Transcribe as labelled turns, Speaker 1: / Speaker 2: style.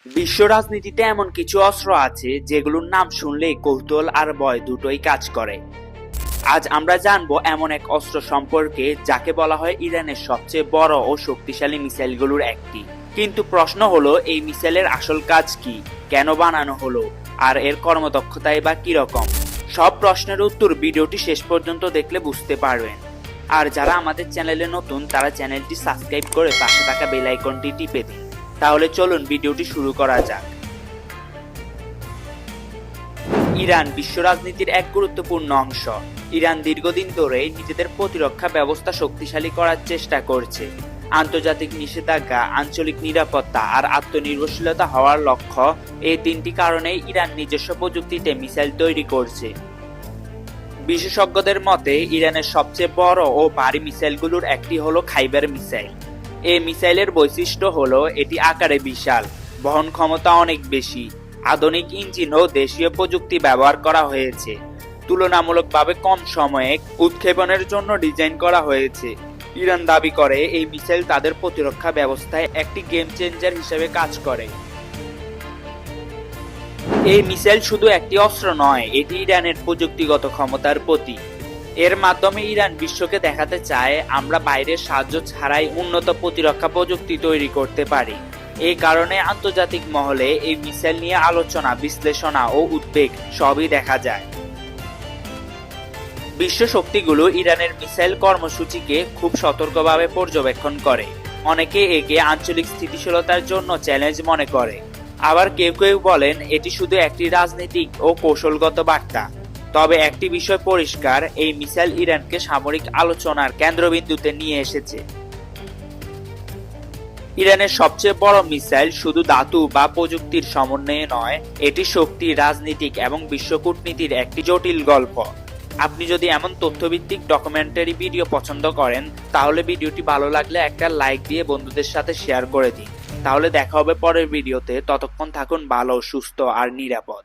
Speaker 1: বিশ্ব রাজনীতিতে এমন কিছু অস্ত্র আছে যেগুলোর নাম শুনলেই কৌতূহল আর ভয় দুটোই কাজ করে। আজ আমরা জানবো এমন এক অস্ত্র সম্পর্কে যাকে বলা হয় ইরানের সবচেয়ে বড় ও শক্তিশালী মিসাইলগুলোর একটি। কিন্তু প্রশ্ন হলো, এই মিসাইলের আসল কাজ কি, কেন বানানো হলো, আর এর কর্মদক্ষতাই বা কিরকম? সব প্রশ্নের উত্তর ভিডিওটি শেষ পর্যন্ত দেখলে বুঝতে পারবেন। আর যারা আমাদের চ্যানেলে নতুন তারা চ্যানেলটি সাবস্ক্রাইব করে পাশে থাকা বেল আইকনটি টিপে দিন। তাহলে চলুন ভিডিওটি শুরু করা যাক। ইরান বিশ্ব রাজনীতির এক গুরুত্বপূর্ণ অংশ। ইরান দীর্ঘদিন ধরে নিজেদের প্রতিরক্ষা ব্যবস্থা শক্তিশালী করার চেষ্টা করছে। আন্তর্জাতিক নিষেধাজ্ঞা, আঞ্চলিক নিরাপত্তা আর আত্মনির্ভরশীলতা হওয়ার লক্ষ্য, এই তিনটি কারণেই ইরান নিজস্ব প্রযুক্তিতে মিসাইল তৈরি করছে। বিশেষজ্ঞদের মতে ইরানের সবচেয়ে বড় ও ভারী মিসাইলগুলোর একটি হলো খাইবার মিসাইল। এই মিসাইলের বৈশিষ্ট্য হলো এটি আকারে বিশাল, বহন ক্ষমতা অনেক বেশি, আধুনিক ইঞ্জিন ও দেশীয় প্রযুক্তি ব্যবহার করা হয়েছে। তুলনামূলকভাবে কম সময়ে উৎক্ষেপণের জন্য ডিজাইন করা হয়েছে। ইরান দাবি করে এই মিসাইল তাদের প্রতিরক্ষা ব্যবস্থায় একটি গেম চেঞ্জার হিসেবে কাজ করে। এই মিসাইল শুধু একটি অস্ত্র নয়, এটি ইরানের প্রযুক্তিগত ক্ষমতার প্রতীক। এর মাধ্যমে ইরান বিশ্বকে দেখাতে চায়, আমরা বাইরের সাহায্য ছাড়াই উন্নত প্রতিরক্ষা প্রযুক্তি তৈরি করতে পারি। এই কারণে আন্তর্জাতিক মহলে এই মিসাইল নিয়ে আলোচনা, বিশ্লেষণা ও উদ্বেগ সবই দেখা যায়। বিশ্ব শক্তিগুলো ইরানের মিসাইল কর্মসূচিকে খুব সতর্কভাবে পর্যবেক্ষণ করে। অনেকে একে আঞ্চলিক স্থিতিশীলতার জন্য চ্যালেঞ্জ মনে করে। আবার কেউ কেউ বলেন এটি শুধু একটি রাজনৈতিক ও কৌশলগত বার্তা। তবে একটি বিষয় পরিষ্কার, এই মিসাইল ইরানকে সামরিক আলোচনার কেন্দ্রবিন্দুতে নিয়ে এসেছে। ইরানের সবচেয়ে বড় মিসাইল শুধু ধাতু বা প্রযুক্তির সমন্বয়ে নয়, এটি শক্তি, রাজনীতিক এবং বিশ্ব কূটনীতির একটি জটিল গল্প। আপনি যদি এমন তথ্যভিত্তিক ডকুমেন্টারি ভিডিও পছন্দ করেন তাহলে ভিডিওটি ভালো লাগলে একটা লাইক দিয়ে বন্ধুদের সাথে শেয়ার করে দিন। তাহলে দেখা হবে পরের ভিডিওতে। ততক্ষণ থাকুন ভালো, সুস্থ আর নিরাপদ।